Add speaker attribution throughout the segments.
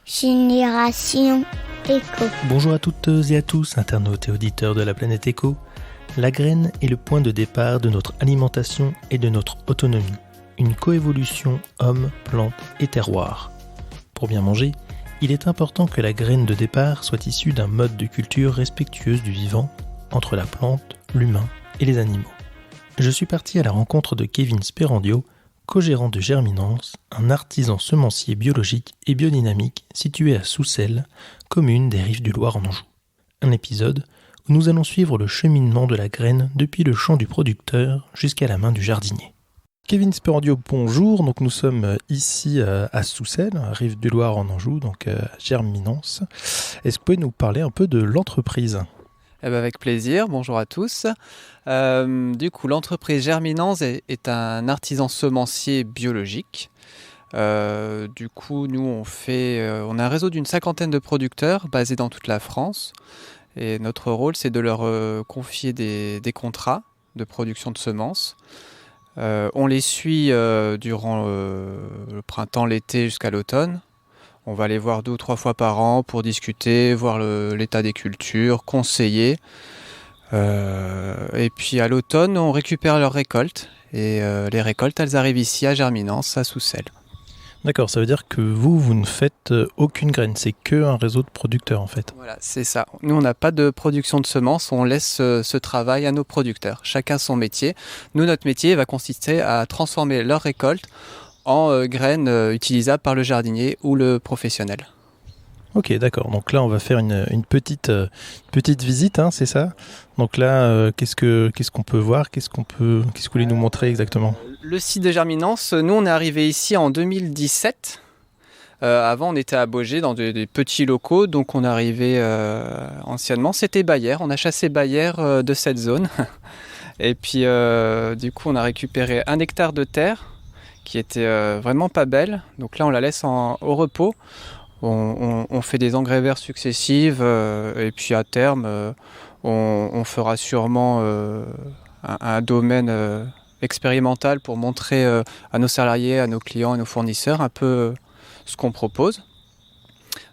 Speaker 1: Génération Éco.
Speaker 2: Bonjour à toutes et à tous, internautes et auditeurs de la planète Éco. La graine est le point de départ de notre alimentation et de notre autonomie. Une coévolution homme, plante et terroir. Pour bien manger, il est important que la graine de départ soit issue d'un mode de culture respectueuse du vivant, entre la plante, l'humain et les animaux. Je suis parti à la rencontre de Kevin Sperandio, co-gérant de Germinance, un artisan semencier biologique et biodynamique situé à Soucelles, commune des Rives du Loir en Anjou. Un épisode où nous allons suivre le cheminement de la graine depuis le champ du producteur jusqu'à la main du jardinier. Kevin Sperandio, bonjour. Donc nous sommes ici à Soucelles, Rives du Loir en Anjou, donc à Germinance. Est-ce que vous pouvez nous parler un peu de l'entreprise ?
Speaker 3: Avec plaisir, bonjour à tous. Du coup, l'entreprise Germinance est un artisan semencier biologique. Du coup, nous, on a un réseau d'une 50aine de producteurs basés dans toute la France. Et notre rôle, c'est de leur confier des contrats de production de semences. On les suit durant le printemps, l'été jusqu'à l'automne. On va les voir 2 ou 3 fois par an pour discuter, voir l'état des cultures, conseiller. Et puis à l'automne, on récupère leurs récoltes. Et les récoltes, elles arrivent ici à Germinance, à Soucelles.
Speaker 2: D'accord, ça veut dire que vous ne faites aucune graine, c'est qu'un réseau de producteurs en fait.
Speaker 3: Voilà, c'est ça. Nous, on n'a pas de production de semences, on laisse ce travail à nos producteurs. Chacun son métier. Nous, notre métier va consister à transformer leurs récoltes en graines utilisables par le jardinier ou le professionnel.
Speaker 2: Ok, d'accord. Donc là, on va faire une petite visite, hein, c'est ça ? Donc là, qu'est-ce qu'on peut voir ? Qu'est-ce que vous voulez nous montrer exactement ?
Speaker 3: Le site de Germinance, nous, on est arrivé ici en 2017. Avant, on était à Baugé dans des petits locaux, donc on est arrivé anciennement. C'était Bayer, on a chassé Bayer de cette zone. Et puis, du coup, on a récupéré 1 hectare de terre qui était vraiment pas belle. Donc là, on la laisse au repos. On fait des engrais verts successifs et puis à terme, on fera sûrement un domaine expérimental pour montrer à nos salariés, à nos clients, à nos fournisseurs un peu ce qu'on propose.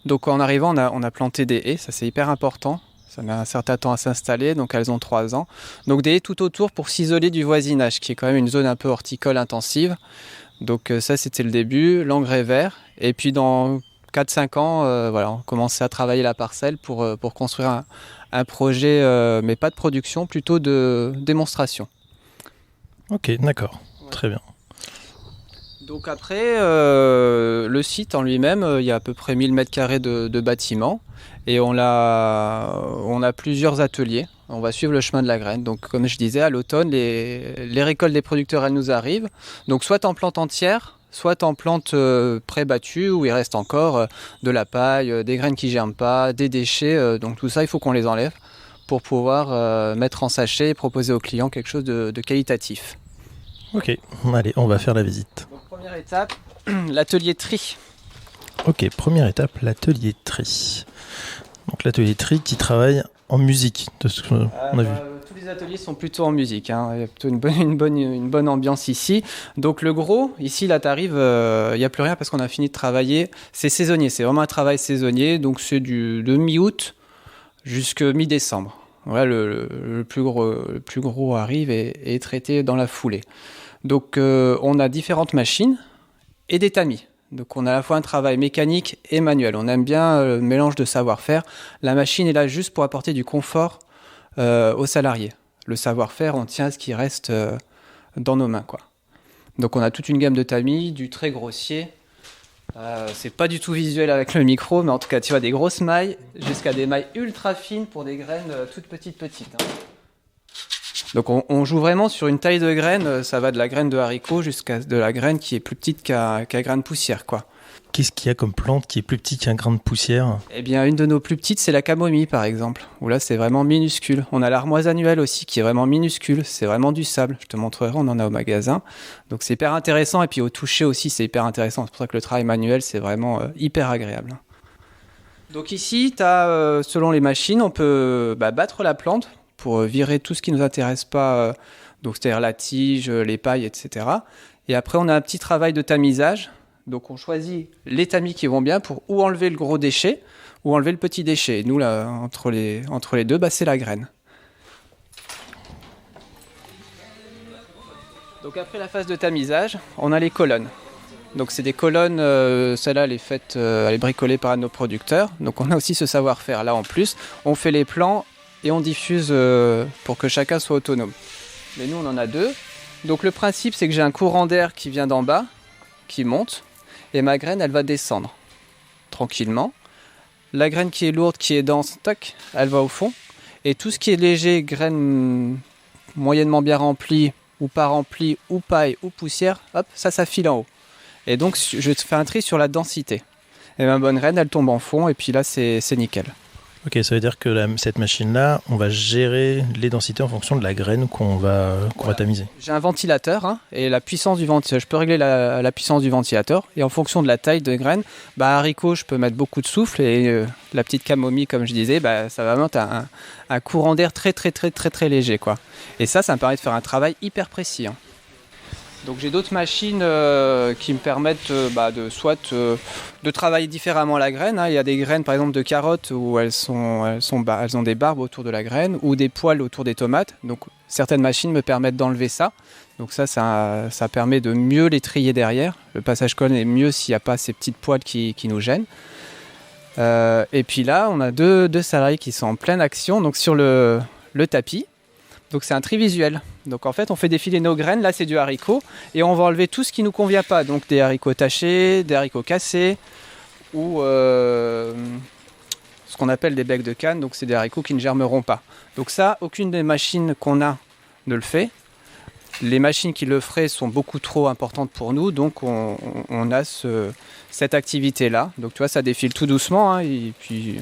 Speaker 3: Donc en arrivant, on a planté des haies, ça c'est hyper important. Ça met un certain temps à s'installer, donc elles ont 3 ans. Donc des haies tout autour pour s'isoler du voisinage, qui est quand même une zone un peu horticole intensive. Donc ça c'était le début, l'engrais vert. Et puis dans 4-5 ans, on commençait à travailler la parcelle pour construire un projet, mais pas de production, plutôt de démonstration.
Speaker 2: Ok, d'accord, très bien.
Speaker 3: Donc après, le site en lui-même, il y a à peu près 1000 m² de bâtiments. Et on a plusieurs ateliers. On va suivre le chemin de la graine. Donc comme je disais, à l'automne, les récoltes des producteurs, elles nous arrivent. Donc soit en plante entière, soit en plante pré-battue, où il reste encore de la paille, des graines qui ne germent pas, des déchets. Donc tout ça, il faut qu'on les enlève pour pouvoir mettre en sachet et proposer aux clients quelque chose de qualitatif.
Speaker 2: Ok, allez, on va faire la visite.
Speaker 3: Donc première étape, l'atelier tri.
Speaker 2: Ok, première étape, l'atelier tri. Donc l'atelier tri qui travaille en musique, de ce qu'on a vu.
Speaker 3: Tous les ateliers sont plutôt en musique, hein. Il y a plutôt une bonne ambiance ici. Donc le gros, ici là t'arrives, il n'y a plus rien parce qu'on a fini de travailler. C'est saisonnier, c'est vraiment un travail saisonnier, donc c'est de mi-août jusqu'à mi-décembre. Voilà, le plus gros arrive et est traité dans la foulée. Donc on a différentes machines et des tamis. Donc on a à la fois un travail mécanique et manuel. On aime bien le mélange de savoir-faire. La machine est là juste pour apporter du confort aux salariés. Le savoir-faire, on tient à ce qui reste dans nos mains, quoi. Donc on a toute une gamme de tamis, du très grossier. C'est pas du tout visuel avec le micro, mais en tout cas tu vois des grosses mailles jusqu'à des mailles ultra fines pour des graines toutes petites. Hein. Donc on joue vraiment sur une taille de graine, ça va de la graine de haricot jusqu'à de la graine qui est plus petite qu'un grain de poussière, quoi.
Speaker 2: Qu'est-ce qu'il y a comme plante qui est plus petite qu'un grain de poussière ?
Speaker 3: Eh bien, une de nos plus petites, c'est la camomille, par exemple, où là, c'est vraiment minuscule. On a l'armoise annuelle aussi, qui est vraiment minuscule, c'est vraiment du sable. Je te montrerai, on en a au magasin. Donc c'est hyper intéressant, et puis au toucher aussi, c'est hyper intéressant. C'est pour ça que le travail manuel, c'est vraiment hyper agréable. Donc ici, selon les machines, on peut battre la plante, pour virer tout ce qui ne nous intéresse pas, donc c'est-à-dire la tige, les pailles, etc. Et après, on a un petit travail de tamisage. Donc on choisit les tamis qui vont bien pour ou enlever le gros déchet ou enlever le petit déchet. Et nous, là, entre les deux, c'est la graine. Donc après la phase de tamisage, on a les colonnes. Donc c'est des colonnes, celle-là elle est bricolée par un de nos producteurs. Donc on a aussi ce savoir-faire là en plus. On fait les plans et on diffuse pour que chacun soit autonome. Mais nous on en a 2. Donc le principe c'est que j'ai un courant d'air qui vient d'en bas, qui monte, et ma graine elle va descendre tranquillement. La graine qui est lourde, qui est dense, tac, elle va au fond. Et tout ce qui est léger, graine moyennement bien remplie, ou pas rempli, ou paille, ou poussière, hop, ça file en haut. Et donc, je fais un tri sur la densité. Et ma bonne graine, elle tombe en fond, et puis là, c'est nickel.
Speaker 2: Ok, ça veut dire que cette machine-là, on va gérer les densités en fonction de la graine qu'on va tamiser.
Speaker 3: J'ai un ventilateur, hein, et la puissance du ventilateur, je peux régler la puissance du ventilateur, et en fonction de la taille de graine, haricot, je peux mettre beaucoup de souffle, et la petite camomille, comme je disais, ça va mettre un courant d'air très léger, quoi. Et ça me permet de faire un travail hyper précis, hein. Donc j'ai d'autres machines qui me permettent de travailler différemment la graine, hein. Il y a des graines par exemple de carottes où elles ont des barbes autour de la graine ou des poils autour des tomates. Donc certaines machines me permettent d'enlever ça. Donc ça permet de mieux les trier derrière. Le passage colonne est mieux s'il n'y a pas ces petites poils qui nous gênent. Et puis là on a deux salariés qui sont en pleine action donc sur le tapis. Donc c'est un tri visuel. Donc en fait on fait défiler nos graines, là c'est du haricot, et on va enlever tout ce qui ne nous convient pas. Donc des haricots tachés, des haricots cassés, ou ce qu'on appelle des becs de canne, donc c'est des haricots qui ne germeront pas. Donc ça, aucune des machines qu'on a ne le fait. Les machines qui le feraient sont beaucoup trop importantes pour nous, donc on a cette activité-là. Donc tu vois, ça défile tout doucement, hein, et puis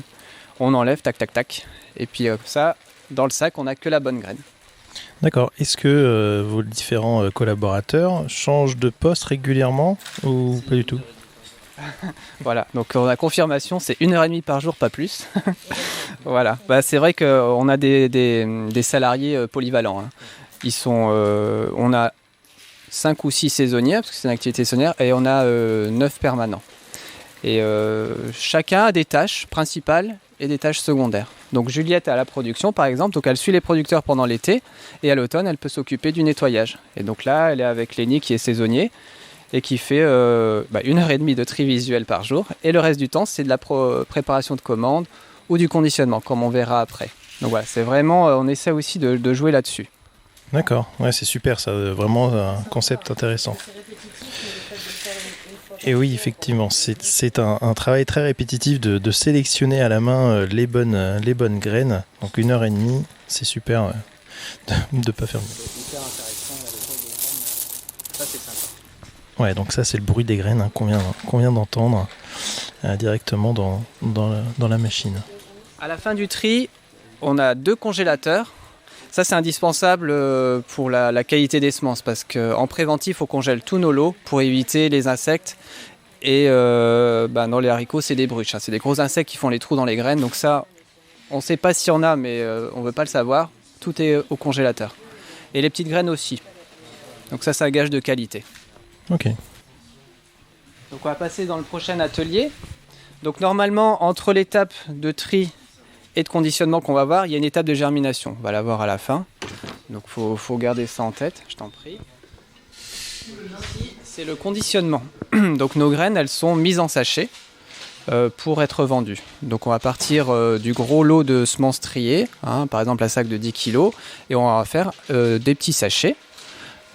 Speaker 3: on enlève, tac, tac, tac. Et puis ça, dans le sac, on n'a que la bonne graine.
Speaker 2: D'accord. Est-ce que vos différents collaborateurs changent de poste régulièrement ou pas du tout ?
Speaker 3: Voilà, donc on a confirmation, c'est 1h30 par jour, pas plus. Voilà, c'est vrai qu'on a des salariés polyvalents, hein. On a 5 ou 6 saisonniers, parce que c'est une activité saisonnière, et on a 9 permanents. Et chacun a des tâches principales et des tâches secondaires. Donc Juliette est à la production par exemple, donc elle suit les producteurs pendant l'été, et à l'automne elle peut s'occuper du nettoyage. Et donc là elle est avec Lénie qui est saisonnier et qui fait 1h30 de tri visuel par jour, et le reste du temps c'est de la préparation de commandes ou du conditionnement comme on verra après. Donc voilà, c'est vraiment, on essaie aussi de jouer là-dessus.
Speaker 2: D'accord, ouais, c'est super ça, vraiment un concept intéressant. Et oui, effectivement, c'est un travail très répétitif de sélectionner à la main les bonnes graines. Donc 1h30, c'est super de ne pas faire mieux.
Speaker 3: Ça, c'est sympa.
Speaker 2: Ouais, donc ça c'est le bruit des graines, hein, qu'on vient d'entendre directement dans la machine.
Speaker 3: À la fin du tri, on a 2 congélateurs. Ça c'est indispensable pour la qualité des semences, parce qu'en préventif on congèle tous nos lots pour éviter les insectes, et dans les haricots c'est des bruches, hein. C'est des gros insectes qui font les trous dans les graines, donc ça on ne sait pas s'il y en a, mais on ne veut pas le savoir, tout est au congélateur. Et les petites graines aussi, donc ça gage de qualité.
Speaker 2: Ok.
Speaker 3: Donc on va passer dans le prochain atelier. Donc normalement entre l'étape de tri et de conditionnement qu'on va voir, il y a une étape de germination. On va la voir à la fin. Donc faut garder ça en tête, je t'en prie. Ici, c'est le conditionnement. Donc nos graines, elles sont mises en sachet pour être vendues. Donc on va partir du gros lot de semences triées, hein, par exemple un sac de 10 kg, et on va faire des petits sachets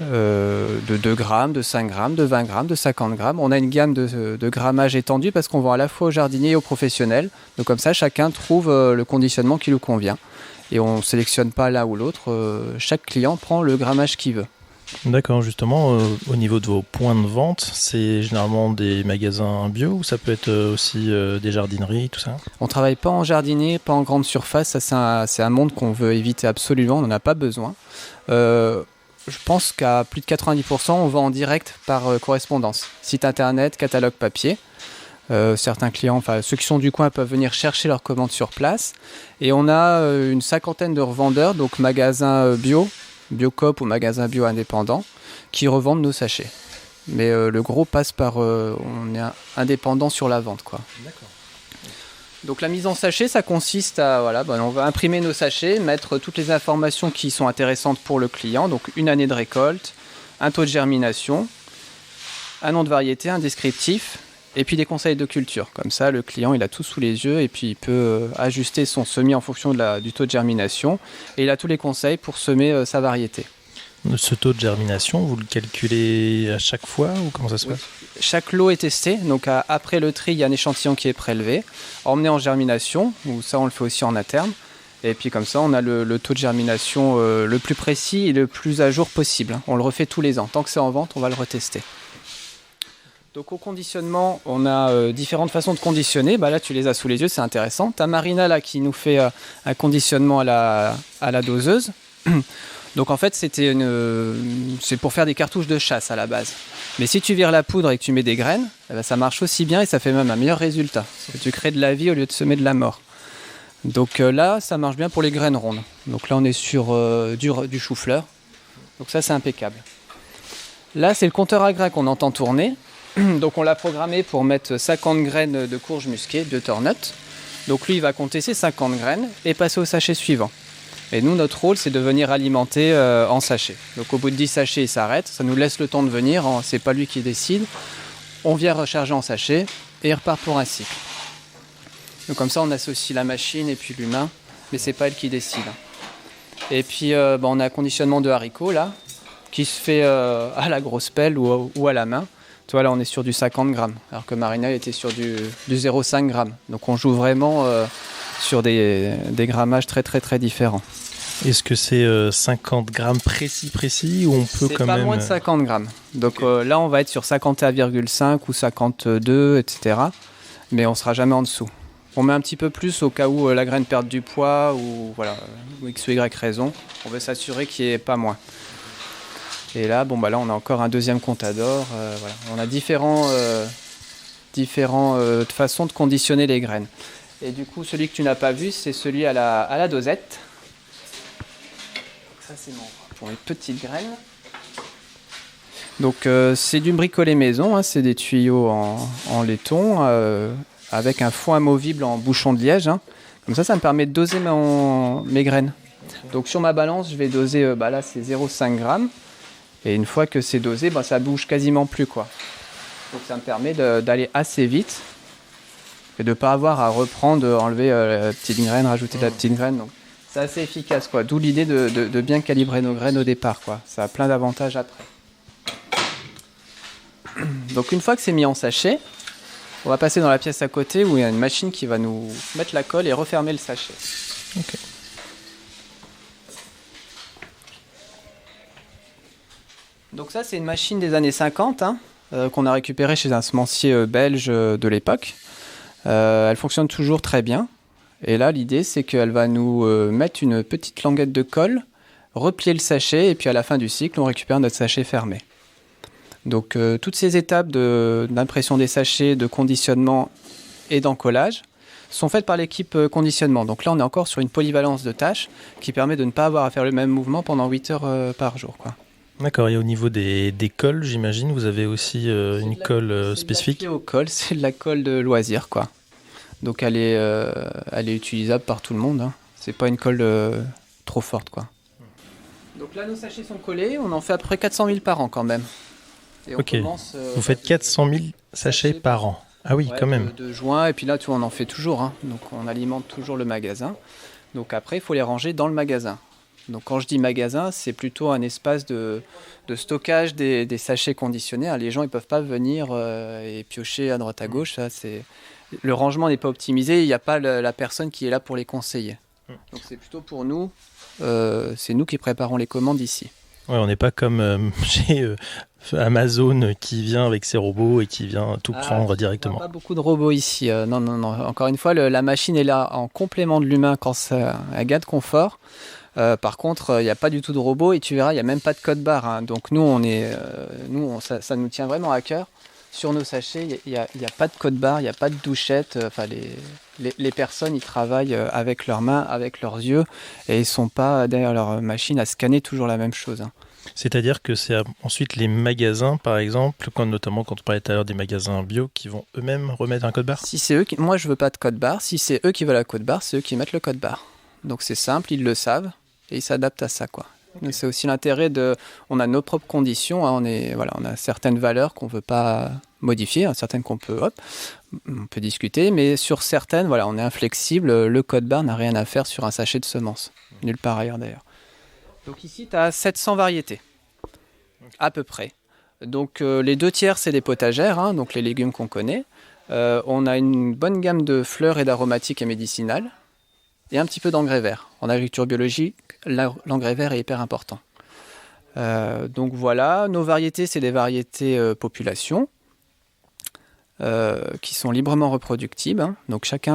Speaker 3: de 2 grammes, de 5 grammes, de 20 grammes, de 50 grammes. On a une gamme de grammage étendue parce qu'on vend à la fois aux jardiniers et aux professionnels. Donc comme ça, chacun trouve le conditionnement qui lui convient. Et on ne sélectionne pas l'un ou l'autre. Chaque client prend le grammage qu'il veut.
Speaker 2: D'accord, justement, au niveau de vos points de vente, c'est généralement des magasins bio ou ça peut être aussi des jardineries, tout ça ?
Speaker 3: On ne travaille pas en jardinier, pas en grande surface. Ça, c'est un monde qu'on veut éviter absolument. On n'en a pas besoin. Je pense qu'à plus de 90%, on vend en direct par correspondance. Site internet, catalogue papier. Certains clients, ceux qui sont du coin, peuvent venir chercher leurs commandes sur place. Et on a une 50aine de revendeurs, donc magasins bio, Biocoop ou magasins bio indépendants, qui revendent nos sachets. Mais le gros passe par... on est indépendant sur la vente, quoi.
Speaker 2: D'accord.
Speaker 3: Donc la mise en sachet, ça consiste à... on va imprimer nos sachets, mettre toutes les informations qui sont intéressantes pour le client. Donc une année de récolte, un taux de germination, un nom de variété, un descriptif, et puis des conseils de culture. Comme ça, le client, il a tout sous les yeux et puis il peut ajuster son semis en fonction du taux de germination. Et il a tous les conseils pour semer sa variété.
Speaker 2: Ce taux de germination, vous le calculez à chaque fois ou comment ça se passe ?
Speaker 3: Chaque lot est testé. Donc après le tri, il y a un échantillon qui est prélevé, emmené en germination, ou ça on le fait aussi en interne. Et puis comme ça, on a le taux de germination le plus précis et le plus à jour possible. On le refait tous les ans. Tant que c'est en vente, on va le retester. Donc au conditionnement, on a différentes façons de conditionner. Là, tu les as sous les yeux, c'est intéressant. Tu as Marina là, qui nous fait un conditionnement à la doseuse. Donc en fait, c'est pour faire des cartouches de chasse à la base. Mais si tu vires la poudre et que tu mets des graines, ça marche aussi bien et ça fait même un meilleur résultat. Parce que tu crées de la vie au lieu de semer de la mort. Donc là, ça marche bien pour les graines rondes. Donc là, on est sur du chou-fleur. Donc ça, c'est impeccable. Là, c'est le compteur à grains qu'on entend tourner. Donc on l'a programmé pour mettre 50 graines de courge musquée, de butternut. Donc lui, il va compter ses 50 graines et passer au sachet suivant. Et nous, notre rôle, c'est de venir alimenter en sachet. Donc au bout de 10 sachets, il s'arrête. Ça nous laisse le temps de venir. C'est pas lui qui décide. On vient recharger en sachet et il repart pour un cycle. Donc comme ça, on associe la machine et puis l'humain. Mais c'est pas elle qui décide. Et puis, on a un conditionnement de haricots, là, qui se fait à la grosse pelle ou à la main. Tu vois, là, on est sur du 50 grammes, alors que Marina était sur du 0,5 grammes. Donc, on joue vraiment sur des grammages très, très, très différents.
Speaker 2: Est-ce que c'est 50 grammes précis ou on peut quand même...
Speaker 3: C'est pas moins de 50 grammes. Donc là, on va être sur 51,5 ou 52, etc. Mais on ne sera jamais en dessous. On met un petit peu plus au cas où la graine perde du poids ou X ou Y raison. On veut s'assurer qu'il n'y ait pas moins. Et là, là, on a encore un deuxième contador. On a différentes façons de conditionner les graines. Et du coup, celui que tu n'as pas vu, c'est celui à la dosette. Ça, c'est pour les petites graines. Donc, c'est du bricolé maison. C'est des tuyaux en laiton avec un fond amovible en bouchon de liège. Comme ça me permet de doser mes graines. Donc, sur ma balance, je vais doser, là, c'est 0,5 g. Et une fois que c'est dosé, ça bouge quasiment plus, quoi. Donc ça me permet d'aller assez vite et de ne pas avoir à reprendre, enlever la petite graine, rajouter de la petite graine. Donc c'est assez efficace, quoi. D'où l'idée de bien calibrer nos graines au départ, quoi. Ça a plein d'avantages après. Donc une fois que c'est mis en sachet, on va passer dans la pièce à côté où il y a une machine qui va nous mettre la colle et refermer le sachet.
Speaker 2: Ok.
Speaker 3: Donc ça, c'est une machine des années 50 qu'on a récupérée chez un semencier belge de l'époque. Elle fonctionne toujours très bien. Et là, l'idée, c'est qu'elle va nous mettre une petite languette de colle, replier le sachet, et puis à la fin du cycle, on récupère notre sachet fermé. Donc toutes ces étapes d'impression des sachets, de conditionnement et d'encollage sont faites par l'équipe conditionnement. Donc là, on est encore sur une polyvalence de tâches qui permet de ne pas avoir à faire le même mouvement pendant 8 heures par jour, quoi.
Speaker 2: D'accord, et au niveau des colles, j'imagine, vous avez aussi une colle spécifique ?
Speaker 3: C'est de la colle, c'est de la colle de loisir, quoi. Donc elle est utilisable par tout le monde. C'est pas une colle trop forte, quoi. Donc là, nos sachets sont collés. On en fait à peu près 400 000 par an, quand même. Et on commence,
Speaker 2: vous faites 400 000 sachets par an. Ah oui, quand même.
Speaker 3: De juin, et puis là, tu vois, on en fait toujours. Donc on alimente toujours le magasin. Donc après, il faut les ranger dans le magasin. Donc quand je dis magasin, c'est plutôt un espace de stockage des sachets conditionnés. Les gens, ils peuvent pas venir et piocher à droite à gauche. Le rangement n'est pas optimisé. Il n'y a pas la personne qui est là pour les conseiller. Donc c'est plutôt pour nous. C'est nous qui préparons les commandes ici.
Speaker 2: Ouais, on n'est pas comme chez Amazon qui vient avec ses robots et qui vient tout prendre directement.
Speaker 3: Il n'y a pas beaucoup de robots ici. Non. Encore une fois, la machine est là en complément de l'humain quand ça a un gain de confort. Par contre, il n'y a pas du tout de robot et tu verras, il n'y a même pas de code barre. Donc nous, ça nous tient vraiment à cœur. Sur nos sachets, il n'y a pas de code barre, il n'y a pas de douchette. Les personnes, ils travaillent avec leurs mains, avec leurs yeux et ils ne sont pas derrière leur machine à scanner toujours la même chose.
Speaker 2: C'est-à-dire que c'est ensuite les magasins, par exemple, notamment quand on parlait tout à l'heure des magasins bio, qui vont eux-mêmes remettre un code barre.
Speaker 3: Si c'est eux qui... Moi, je veux pas de code barre. Si c'est eux qui veulent un code barre, c'est eux qui mettent le code barre. Donc c'est simple, ils le savent et ils s'adaptent à ça, quoi. Okay. C'est aussi l'intérêt de... On a nos propres conditions, hein, on a certaines valeurs qu'on ne veut pas modifier, hein, certaines qu'on peut, on peut discuter, mais sur certaines, voilà, on est inflexible. Le code barre n'a rien à faire sur un sachet de semences. Nulle part ailleurs d'ailleurs. Donc ici, tu as 700 variétés, à peu près. Donc les 2/3, c'est des potagères, hein, donc les légumes qu'on connaît. On a une bonne gamme de fleurs et d'aromatiques et médicinales, et un petit peu d'engrais verts. En agriculture biologique, l'engrais vert est hyper important. Donc voilà, nos variétés, c'est des variétés population, qui sont librement reproductibles, hein. Donc chaque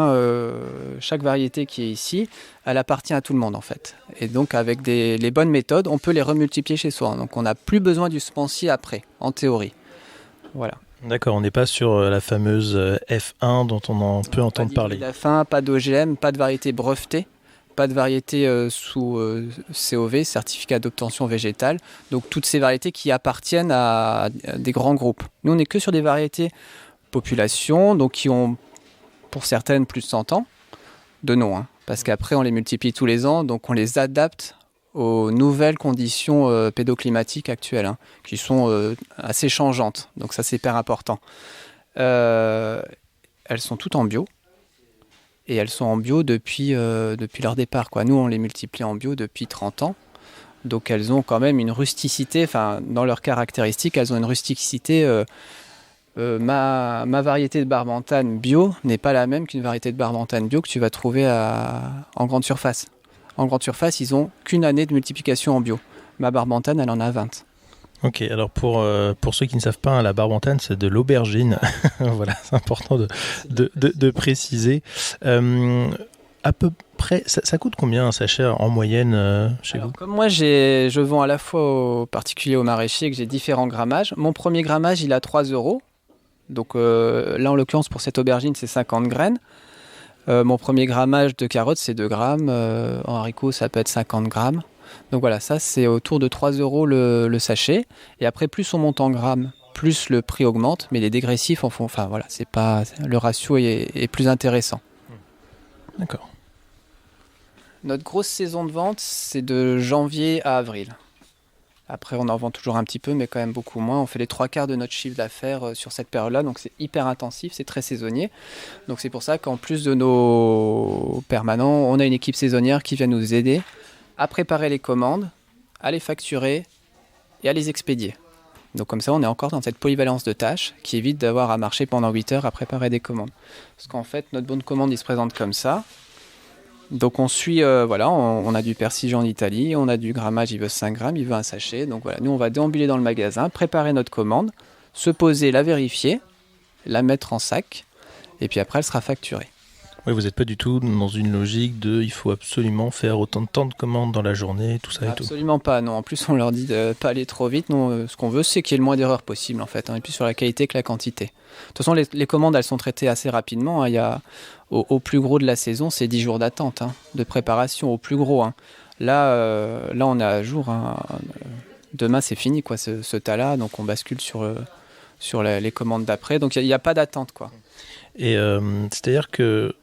Speaker 3: variété qui est ici, elle appartient à tout le monde en fait. Et donc avec les bonnes méthodes, on peut les remultiplier chez soi. Donc on n'a plus besoin du semencier après, en théorie. Voilà.
Speaker 2: D'accord, on n'est pas sur la fameuse F1 dont on peut entendre parler.
Speaker 3: Pas d'F1, pas d'OGM, pas de variété brevetée, pas de variété sous COV, certificat d'obtention végétale. Donc toutes ces variétés qui appartiennent à des grands groupes. Nous on n'est que sur des variétés population, donc qui ont pour certaines plus de 100 ans de nom, hein, parce qu'après on les multiplie tous les ans, donc on les adapte aux nouvelles conditions pédoclimatiques actuelles, hein, qui sont assez changeantes, donc ça c'est hyper important. Elles sont toutes en bio, et elles sont en bio depuis leur départ, quoi. Nous on les multiplie en bio depuis 30 ans, donc elles ont quand même une rusticité, enfin dans leurs caractéristiques, elles ont une rusticité. Ma variété de barbantane bio n'est pas la même qu'une variété de barbantane bio que tu vas trouver en grande surface. En grande surface, ils n'ont qu'une année de multiplication en bio. Ma barbantane, elle en a 20.
Speaker 2: Ok, alors pour ceux qui ne savent pas, hein, la barbantane, c'est de l'aubergine. Voilà, c'est important de préciser. À peu près, ça coûte combien un sachet en moyenne chez vous ?
Speaker 3: Comme moi, je vends à la fois aux particuliers et aux maraîchers, que j'ai différents grammages. Mon premier grammage, il a 3 €. Donc là, en l'occurrence, pour cette aubergine, c'est 50 graines. Mon premier grammage de carottes, c'est 2 grammes. En haricots, ça peut être 50 grammes. Donc voilà, ça, c'est autour de 3 € le sachet. Et après, plus on monte en grammes, plus le prix augmente. Mais les dégressifs en font... Enfin voilà, le ratio est plus intéressant.
Speaker 2: D'accord.
Speaker 3: Notre grosse saison de vente, c'est de janvier à avril. Après, on en vend toujours un petit peu, mais quand même beaucoup moins. On fait les 3/4 de notre chiffre d'affaires sur cette période-là, donc c'est hyper intensif, c'est très saisonnier. Donc c'est pour ça qu'en plus de nos permanents, on a une équipe saisonnière qui vient nous aider à préparer les commandes, à les facturer et à les expédier. Donc comme ça, on est encore dans cette polyvalence de tâches qui évite d'avoir à marcher pendant 8 heures à préparer des commandes. Parce qu'en fait, notre bon de commande, il se présente comme ça. Donc on suit, on a du persil en Italie, on a du grammage, il veut 5 grammes, il veut un sachet. Donc voilà, nous on va déambuler dans le magasin, préparer notre commande, se poser, la vérifier, la mettre en sac, et puis après elle sera facturée.
Speaker 2: Oui, vous n'êtes pas du tout dans une logique de il faut absolument faire autant de commandes dans la journée, tout ça et tout.
Speaker 3: Absolument pas, non. En plus on leur dit de ne pas aller trop vite. Non, ce qu'on veut c'est qu'il y ait le moins d'erreurs possible en fait, hein, et plus sur la qualité que la quantité. De toute façon les commandes elles sont traitées assez rapidement, hein. Il y a, au plus gros de la saison c'est 10 jours d'attente, hein, de préparation au plus gros, hein. Là on est à jour, hein. Demain c'est fini quoi, ce tas-là, donc on bascule sur les commandes d'après, donc il n'y a pas d'attente quoi.
Speaker 2: Et c'est-à-dire que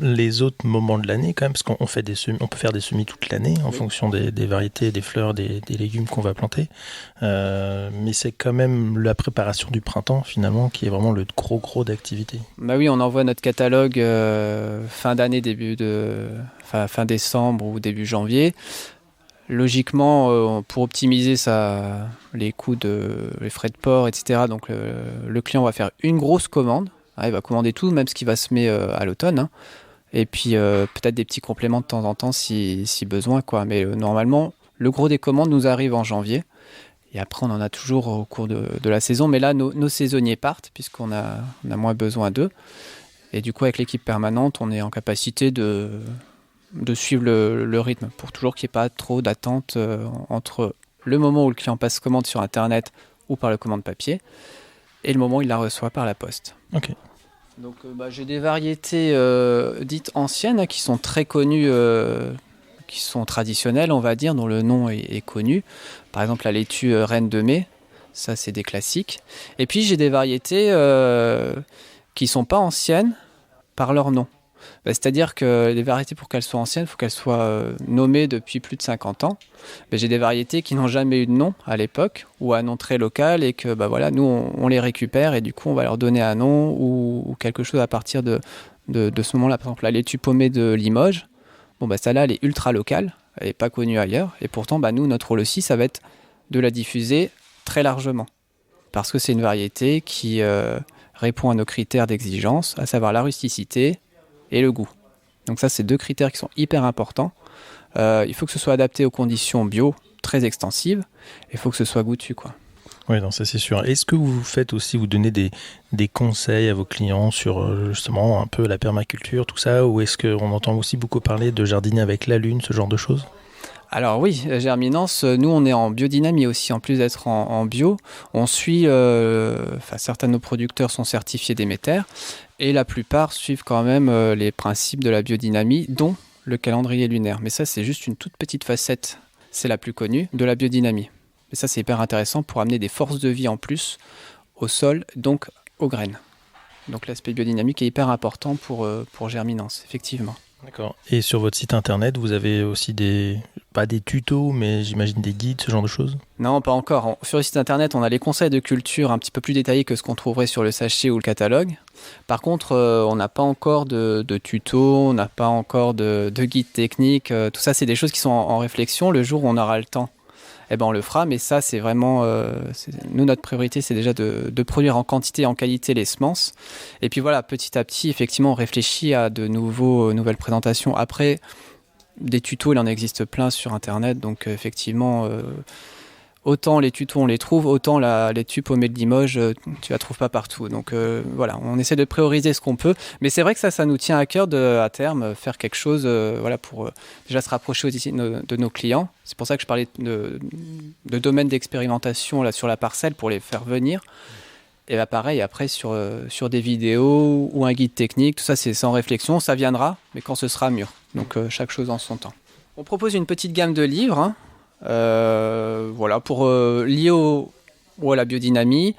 Speaker 2: les autres moments de l'année quand même, parce qu'on fait on peut faire des semis toute l'année en fonction des variétés, des fleurs, des légumes qu'on va planter, mais c'est quand même la préparation du printemps finalement qui est vraiment le gros d'activité.
Speaker 3: Bah oui, on envoie notre catalogue fin d'année, fin décembre ou début janvier. Logiquement, pour optimiser les coûts les frais de port, etc., donc le client va faire une grosse commande. Il va commander tout, même ce qui va semer à l'automne, hein. Et puis peut-être des petits compléments de temps en temps si besoin, quoi. Mais normalement, le gros des commandes nous arrive en janvier. Et après, on en a toujours au cours de la saison. Mais là, nos saisonniers partent, puisqu'on a moins besoin d'eux. Et du coup, avec l'équipe permanente, on est en capacité de suivre le rythme, pour toujours qu'il n'y ait pas trop d'attente entre le moment où le client passe commande sur Internet ou par la commande papier, et le moment où il la reçoit par la poste.
Speaker 2: Ok.
Speaker 3: Donc j'ai des variétés dites anciennes, hein, qui sont très connues, qui sont traditionnelles, on va dire, dont le nom est connu. Par exemple, la laitue Reine de Mai, ça c'est des classiques. Et puis j'ai des variétés qui ne sont pas anciennes par leur nom. C'est-à-dire que les variétés, pour qu'elles soient anciennes, il faut qu'elles soient nommées depuis plus de 50 ans. J'ai des variétés qui n'ont jamais eu de nom à l'époque, ou un nom très local, et que nous on les récupère, et du coup on va leur donner un nom ou quelque chose à partir de ce moment-là. Par exemple, la laitue paumée de Limoges, celle-là elle est ultra locale, elle n'est pas connue ailleurs, et pourtant nous, notre rôle aussi, ça va être de la diffuser très largement, parce que c'est une variété qui répond à nos critères d'exigence, à savoir la rusticité et le goût. Donc ça, c'est 2 critères qui sont hyper importants. Il faut que ce soit adapté aux conditions bio très extensives. Il faut que ce soit goûtu, quoi.
Speaker 2: Oui, non, ça c'est sûr. Est-ce que vous faites aussi, vous donnez des conseils à vos clients sur justement un peu la permaculture, tout ça, ou est-ce qu'on entend aussi beaucoup parler de jardiner avec la lune, ce genre de choses ?
Speaker 3: Alors oui, Germinence, nous on est en biodynamie aussi, en plus d'être en bio. On suit, certains de nos producteurs sont certifiés Déméter, et la plupart suivent quand même les principes de la biodynamie, dont le calendrier lunaire. Mais ça, c'est juste une toute petite facette, c'est la plus connue, de la biodynamie. Et ça, c'est hyper intéressant pour amener des forces de vie en plus au sol, donc aux graines. Donc l'aspect biodynamique est hyper important pour Germinence, effectivement.
Speaker 2: D'accord. Et sur votre site internet, vous avez aussi pas des tutos, mais j'imagine des guides, ce genre de choses ?
Speaker 3: Non, pas encore. Sur le site internet, on a les conseils de culture un petit peu plus détaillés que ce qu'on trouverait sur le sachet ou le catalogue. Par contre, on n'a pas encore de tutos, on n'a pas encore de guide technique. Tout ça, c'est des choses qui sont en réflexion. Le jour où on aura le temps, on le fera. Mais ça, c'est vraiment... nous, notre priorité, c'est déjà de produire en quantité et en qualité les semences. Et puis voilà, petit à petit, effectivement, on réfléchit à de nouvelles présentations. Après, des tutos, il en existe plein sur Internet. Donc, effectivement... autant les tutos on les trouve, autant la laitue paumée de Limoges, tu la trouves pas partout. Donc on essaie de prioriser ce qu'on peut. Mais c'est vrai que ça nous tient à cœur à terme faire quelque chose pour déjà se rapprocher aussi de nos clients. C'est pour ça que je parlais de domaine d'expérimentation là, sur la parcelle pour les faire venir. Et pareil, après sur des vidéos ou un guide technique, tout ça c'est sans réflexion, ça viendra, mais quand ce sera mûr. Donc chaque chose en son temps. On propose une petite gamme de livres, pour lier à la biodynamie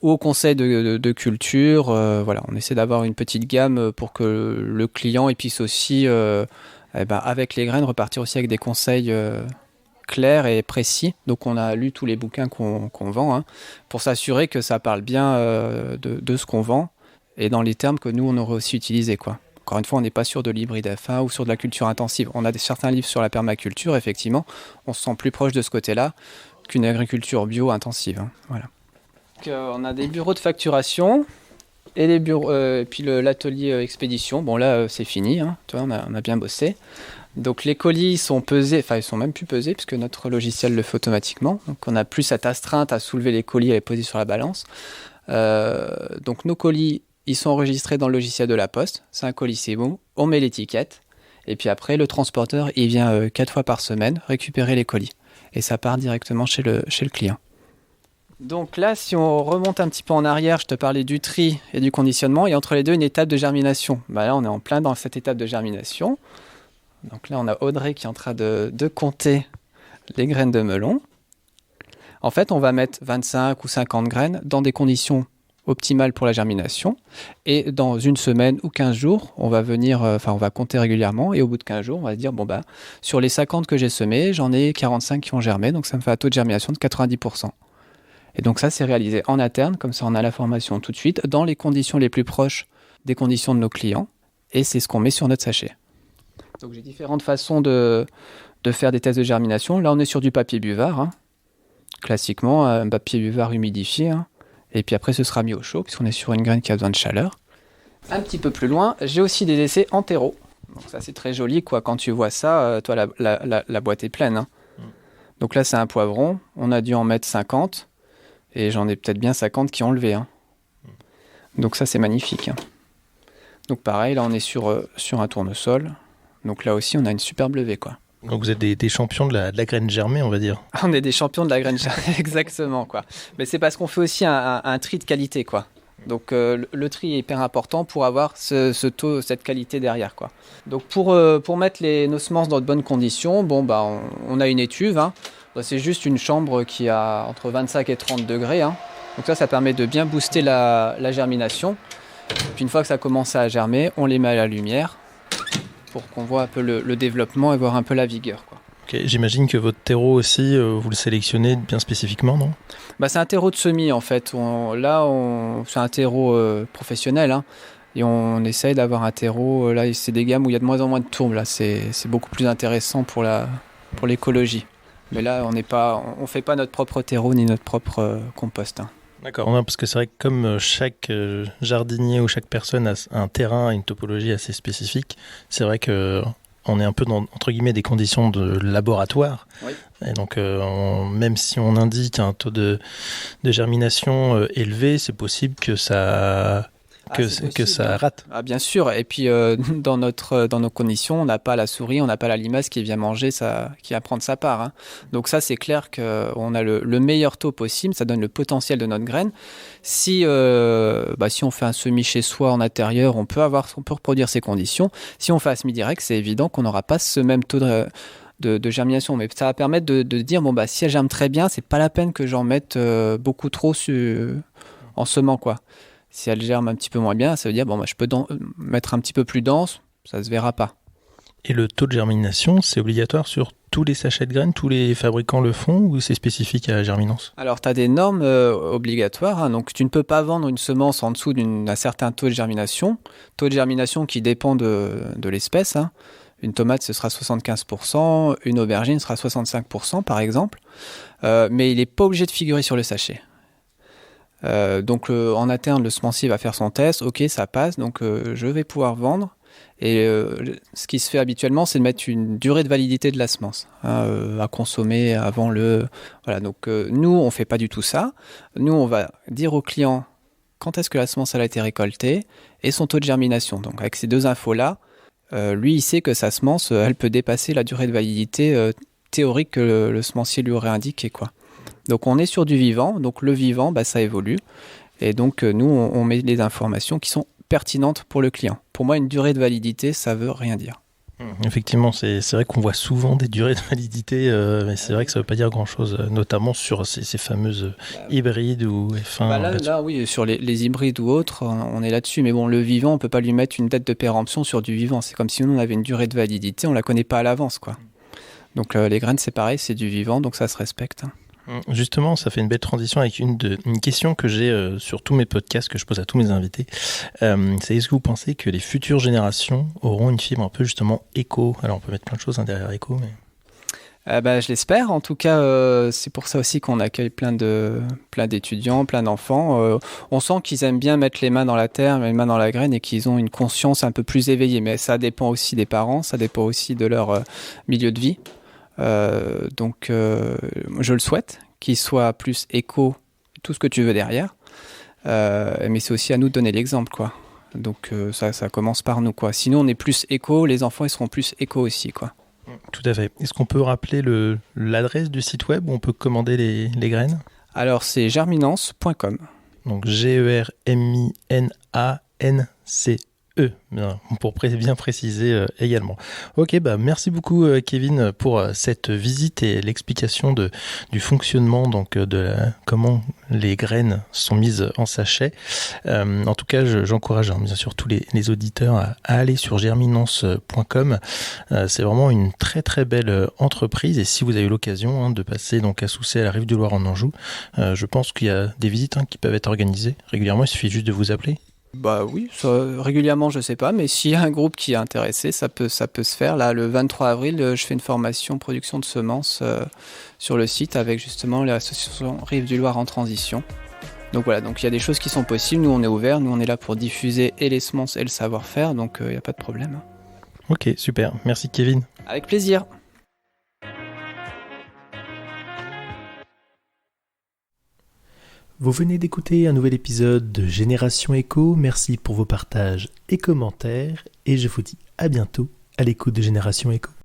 Speaker 3: ou au conseil de culture. On essaie d'avoir une petite gamme pour que le client puisse aussi, avec les graines, repartir aussi avec des conseils clairs et précis. Donc on a lu tous les bouquins qu'on vend pour s'assurer que ça parle bien de ce qu'on vend et dans les termes que nous on aurait aussi utilisés, quoi. Encore une fois, on n'est pas sûr de l'hybride F1 ou sur de la culture intensive. On a certains livres sur la permaculture, effectivement. On se sent plus proche de ce côté-là qu'une agriculture bio intensive. Voilà. Donc, on a des bureaux de facturation et les bureaux, puis l'atelier expédition. Bon, là, c'est fini. Tu vois, on a bien bossé. Donc, les colis sont pesés. Enfin, ils sont même plus pesés puisque notre logiciel le fait automatiquement. Donc, on n'a plus cette astreinte à soulever les colis et les poser sur la balance. Donc, nos colis... ils sont enregistrés dans le logiciel de la Poste. C'est un colis, c'est bon. On met l'étiquette. Et puis après, le transporteur, il vient 4 fois par semaine récupérer les colis. Et ça part directement chez le client. Donc là, si on remonte un petit peu en arrière, je te parlais du tri et du conditionnement. Et entre les deux, une étape de germination. Là, on est en plein dans cette étape de germination. Donc là, on a Audrey qui est en train de compter les graines de melon. En fait, on va mettre 25 ou 50 graines dans des conditions optimale pour la germination, et dans une semaine ou 15 jours, on va on va compter régulièrement, et au bout de 15 jours, on va se dire, sur les 50 que j'ai semés, j'en ai 45 qui ont germé, donc ça me fait un taux de germination de 90%. Et donc ça, c'est réalisé en interne, comme ça on a l'information tout de suite, dans les conditions les plus proches des conditions de nos clients, et c'est ce qu'on met sur notre sachet. Donc j'ai différentes façons de faire des tests de germination. Là, on est sur du papier buvard, classiquement, un papier buvard humidifié, et puis après, ce sera mis au chaud, puisqu'on est sur une graine qui a besoin de chaleur. Un petit peu plus loin, j'ai aussi des essais en terreau. Donc ça, c'est très joli, quoi. Quand tu vois ça, toi, la boîte est pleine. Donc là, c'est un poivron. On a dû en mettre 50. Et j'en ai peut-être bien 50 qui ont levé. Donc ça, c'est magnifique. Donc pareil, là, on est sur un tournesol. Donc là aussi, on a une superbe levée, quoi.
Speaker 2: Donc vous êtes des champions de la graine germée, on va dire.
Speaker 3: On est des champions de la graine germée, exactement, quoi. Mais c'est parce qu'on fait aussi un tri de qualité, quoi. Donc le tri est hyper important pour avoir ce taux, cette qualité derrière, quoi. Donc pour mettre nos semences dans de bonnes conditions, on a une étuve. Hein. C'est juste une chambre qui a entre 25 et 30 degrés. Hein. Donc ça permet de bien booster la germination. Puis une fois que ça commence à germer, on les met à la lumière pour qu'on voit un peu le développement et voir un peu la vigueur, quoi.
Speaker 2: Okay, j'imagine que votre terreau aussi, vous le sélectionnez bien spécifiquement, non ?
Speaker 3: C'est un terreau de semis en fait. C'est un terreau professionnel, hein, et on essaye d'avoir un terreau. Là, c'est des gammes où il y a de moins en moins de tourbe. Là, c'est beaucoup plus intéressant pour l'écologie. Mais là, on fait pas notre propre terreau ni notre propre compost. Hein.
Speaker 2: D'accord, non, parce que c'est vrai que comme chaque jardinier ou chaque personne a un terrain, une topologie assez spécifique, c'est vrai que on est un peu dans, entre guillemets, des conditions de laboratoire. Oui. Et donc, même si on indique un taux de germination élevé, c'est possible que ça rate.
Speaker 3: Ah, bien sûr. Et puis, dans nos conditions, on n'a pas la souris, on n'a pas la limace qui vient manger, qui va prendre sa part. Hein. Donc ça, c'est clair qu'on a le meilleur taux possible. Ça donne le potentiel de notre graine. Si on fait un semis chez soi en intérieur, on peut reproduire ces conditions. Si on fait un semis direct, c'est évident qu'on n'aura pas ce même taux de germination. Mais ça va permettre de dire, si elle germe très bien, c'est pas la peine que j'en mette beaucoup trop en semant, quoi. Si elle germe un petit peu moins bien, ça veut dire je peux mettre un petit peu plus dense, ça se verra pas.
Speaker 2: Et le taux de germination, c'est obligatoire sur tous les sachets de graines, tous les fabricants le font ou c'est spécifique à la germinance ?
Speaker 3: Alors tu as des normes obligatoires, hein, donc tu ne peux pas vendre une semence en dessous d'un certain taux de germination qui dépend de l'espèce. Hein. Une tomate, ce sera 75%, une aubergine sera 65% par exemple, mais il n'est pas obligé de figurer sur le sachet. Donc en interne, le semencier va faire son test, ok, ça passe, donc je vais pouvoir vendre. Et ce qui se fait habituellement, c'est de mettre une durée de validité de la semence à consommer avant le... Voilà, donc nous, on ne fait pas du tout ça. Nous, on va dire au client quand est-ce que la semence elle a été récoltée et son taux de germination. Donc avec ces deux infos-là, lui, il sait que sa semence, elle peut dépasser la durée de validité théorique que le semencier lui aurait indiqué, quoi. Donc on est sur du vivant, donc le vivant, ça évolue. Et donc nous, on met les informations qui sont pertinentes pour le client. Pour moi, une durée de validité, ça veut rien dire.
Speaker 2: Effectivement, c'est vrai qu'on voit souvent des durées de validité, mais c'est vrai que ça ne veut pas dire grand-chose, notamment sur ces fameuses hybrides ou F1.
Speaker 3: Là, oui, sur les hybrides ou autres, on est là-dessus. Mais bon, le vivant, on ne peut pas lui mettre une date de péremption sur du vivant. C'est comme si nous, on avait une durée de validité, on ne la connaît pas à l'avance, quoi. Donc les graines, c'est pareil, c'est du vivant, donc ça se respecte.
Speaker 2: Justement, ça fait une belle transition avec une question que j'ai sur tous mes podcasts que je pose à tous mes invités. C'est est-ce que vous pensez que les futures générations auront une fibre un peu justement éco ? Alors on peut mettre plein de choses derrière éco, mais...
Speaker 3: je l'espère. En tout cas, c'est pour ça aussi qu'on accueille plein d'étudiants, plein d'enfants. On sent qu'ils aiment bien mettre les mains dans la terre, les mains dans la graine et qu'ils ont une conscience un peu plus éveillée. Mais ça dépend aussi des parents, ça dépend aussi de leur milieu de vie. Donc je le souhaite qu'il soit plus éco, tout ce que tu veux derrière, mais c'est aussi à nous de donner l'exemple, quoi. Donc ça commence par nous, quoi. Sinon on est plus éco, les enfants ils seront plus éco aussi, quoi.
Speaker 2: Tout à fait. Est-ce qu'on peut rappeler l'adresse du site web où on peut commander les graines ?
Speaker 3: Alors c'est germinance.com.
Speaker 2: Donc GERMINANCE. Pour bien préciser également. Ok, merci beaucoup Kevin pour cette visite et l'explication du fonctionnement donc comment les graines sont mises en sachet. En tout cas, j'encourage bien sûr tous les auditeurs à aller sur germinance.com. C'est vraiment une très très belle entreprise et si vous avez eu l'occasion de passer donc à Soucé à la rive du Loir en Anjou, je pense qu'il y a des visites qui peuvent être organisées régulièrement. Il suffit juste de vous appeler.
Speaker 3: Oui, régulièrement je sais pas, mais s'il y a un groupe qui est intéressé, ça peut se faire. Là, le 23 avril, je fais une formation production de semences sur le site avec justement l'association Rive du Loir en transition. Donc voilà, donc il y a des choses qui sont possibles. Nous on est ouverts, nous on est là pour diffuser et les semences et le savoir-faire, donc il n'y a pas de problème.
Speaker 2: Ok, super. Merci Kevin.
Speaker 3: Avec plaisir.
Speaker 2: Vous venez d'écouter un nouvel épisode de Génération Éco. Merci pour vos partages et commentaires. Et je vous dis à bientôt à l'écoute de Génération Éco.